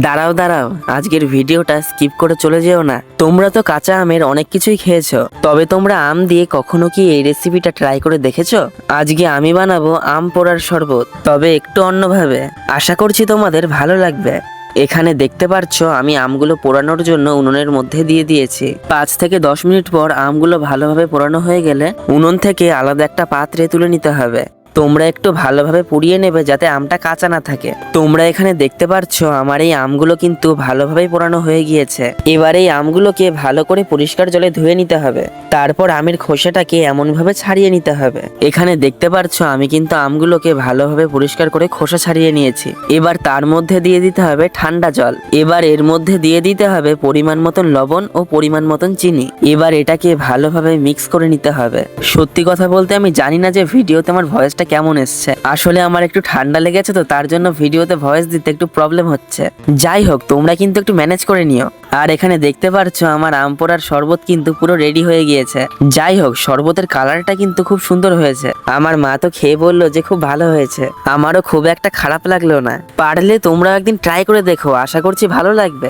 দাঁড়াও দাঁড়াও, আজকের ভিডিওটা স্কিপ করে চলে যেও না। তোমরা তো কাঁচা আমের অনেক কিছুই খেয়েছো, তবে তোমরা আম দিয়ে কখনো কি এই রেসিপিটা ট্রাই করে দেখেছো? আজকে আমি বানাবো আম পোড়ার শরবত, তবে একটু অন্যভাবে। আশা করছি তোমাদের ভালো লাগবে। এখানে দেখতে পাচ্ছো আমি আমগুলো পোড়ানোর জন্য উনুনের মধ্যে দিয়ে দিয়েছি। 5 থেকে 10 মিনিট পর আমগুলো ভালোভাবে পোড়ানো হয়ে গেলে উনুন থেকে আলাদা একটা পাত্রে তুলে নিতে হবে। তোমরা একটু ভালোভাবে পুড়িয়ে নেবে যাতে আমটা কাঁচা না থাকে। তোমরা এখানে দেখতে পাচ্ছো আমার এই আমগুলো কিন্তু ভালোভাবেই পোড়ানো হয়ে গিয়েছে। এবার এই আমগুলোকে ভালো করে পরিষ্কার জলে ধুয়ে নিতে হবে। তারপর আমের খোসাটাকে এমনভাবে ছাড়িয়ে নিতে হবে। এখানে দেখতে পাচ্ছো আমি কিন্তু আমগুলোকে ভালোভাবে পরিষ্কার করে খোসা ছাড়িয়ে নিয়েছি। এবার তার মধ্যে দিয়ে দিতে হবে ঠান্ডা জল। এবার এর মধ্যে দিয়ে দিতে হবে পরিমাণ মতন লবণ ও পরিমাণ মতন চিনি। এবার এটাকে ভালোভাবে মিক্স করে নিতে হবে। সত্যি কথা বলতে আমি জানি না যে ভিডিওতে আমার ভয়েসটা কেমন এসছে। আসলে আমার একটু ঠান্ডা লেগেছে, তো তার জন্য ভিডিওতে ভয়েস দিতে একটু প্রবলেম হচ্ছে। যাই হোক, তোমরা কিন্তু একটু ম্যানেজ করে নিও। আর এখানে দেখতে পাচ্ছো আমার আম পোড়ার শরবত কিন্তু পুরো রেডি হয়ে গিয়েছে। যাই হোক, শরবতের কালারটা কিন্তু খুব সুন্দর হয়েছে। আমার মা তো খেয়ে বললো যে খুব ভালো হয়েছে। আমারও খুব একটা খারাপ লাগলো না। পারলে তোমরা একদিন ট্রাই করে দেখো, আশা করছি ভালো লাগবে।